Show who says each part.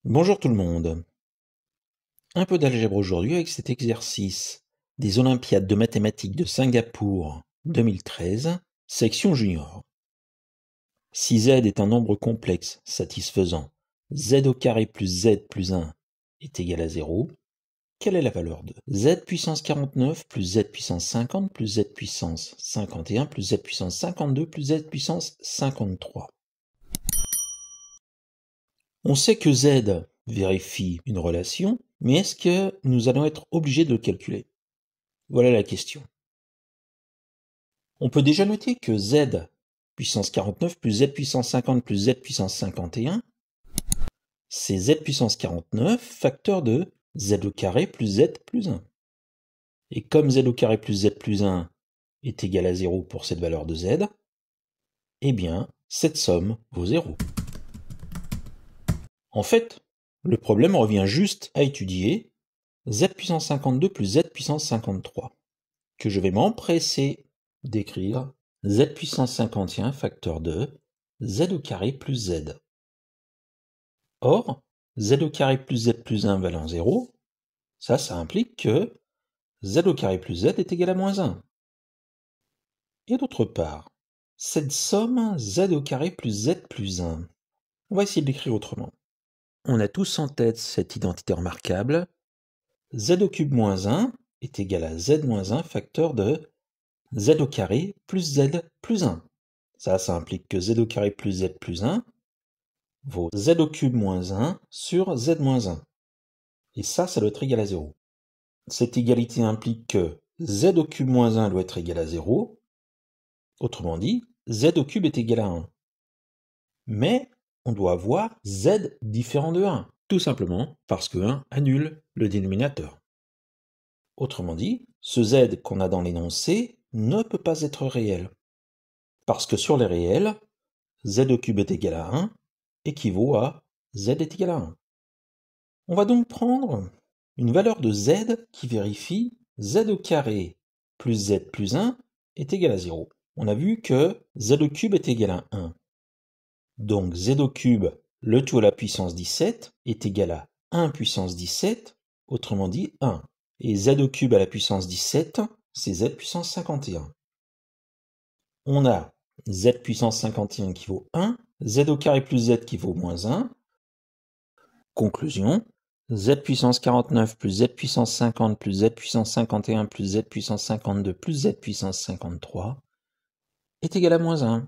Speaker 1: Bonjour tout le monde. Un peu d'algèbre aujourd'hui avec cet exercice des Olympiades de mathématiques de Singapour 2013, section junior. Si z est un nombre complexe satisfaisant z au carré plus z plus 1 est égal à 0, quelle est la valeur de z puissance 49 plus z puissance 50 plus z puissance 51 plus z puissance 52 plus z puissance 53? On sait que z vérifie une relation, mais est-ce que nous allons être obligés de le calculer? Voilà la question. On peut déjà noter que z puissance 49 plus z puissance 50 plus z puissance 51, c'est z puissance 49 facteur de z au carré plus z plus 1. Et comme z au carré plus z plus 1 est égal à 0 pour cette valeur de z, eh bien, cette somme vaut 0. En fait, le problème revient juste à étudier z puissance 52 plus z puissance 53, que je vais m'empresser d'écrire z puissance 51 facteur de z au carré plus z. Or, z au carré plus z plus 1 valant 0, ça implique que z au carré plus z est égal à moins 1. Et d'autre part, cette somme z au carré plus z plus 1, on va essayer de l'écrire autrement. On a tous en tête cette identité remarquable, z au cube moins 1 est égal à z moins 1 facteur de z au carré plus z plus 1. Ça implique que z au carré plus z plus 1 vaut z au cube moins 1 sur z moins 1. Et ça doit être égal à 0. Cette égalité implique que z au cube moins 1 doit être égal à 0. Autrement dit, z au cube est égal à 1. Mais on doit avoir z différent de 1, tout simplement parce que 1 annule le dénominateur. Autrement dit, ce z qu'on a dans l'énoncé ne peut pas être réel. Parce que sur les réels, z au cube est égal à 1 équivaut à z est égal à 1. On va donc prendre une valeur de z qui vérifie z au carré plus z plus 1 est égal à 0. On a vu que z au cube est égal à 1. Donc z au cube, le tout à la puissance 17, est égal à 1 puissance 17, autrement dit 1. Et z au cube à la puissance 17, c'est z puissance 51. On a z puissance 51 qui vaut 1, z au carré plus z qui vaut moins 1. Conclusion, z puissance 49 plus z puissance 50 plus z puissance 51 plus z puissance 52 plus z puissance 53 est égal à moins 1.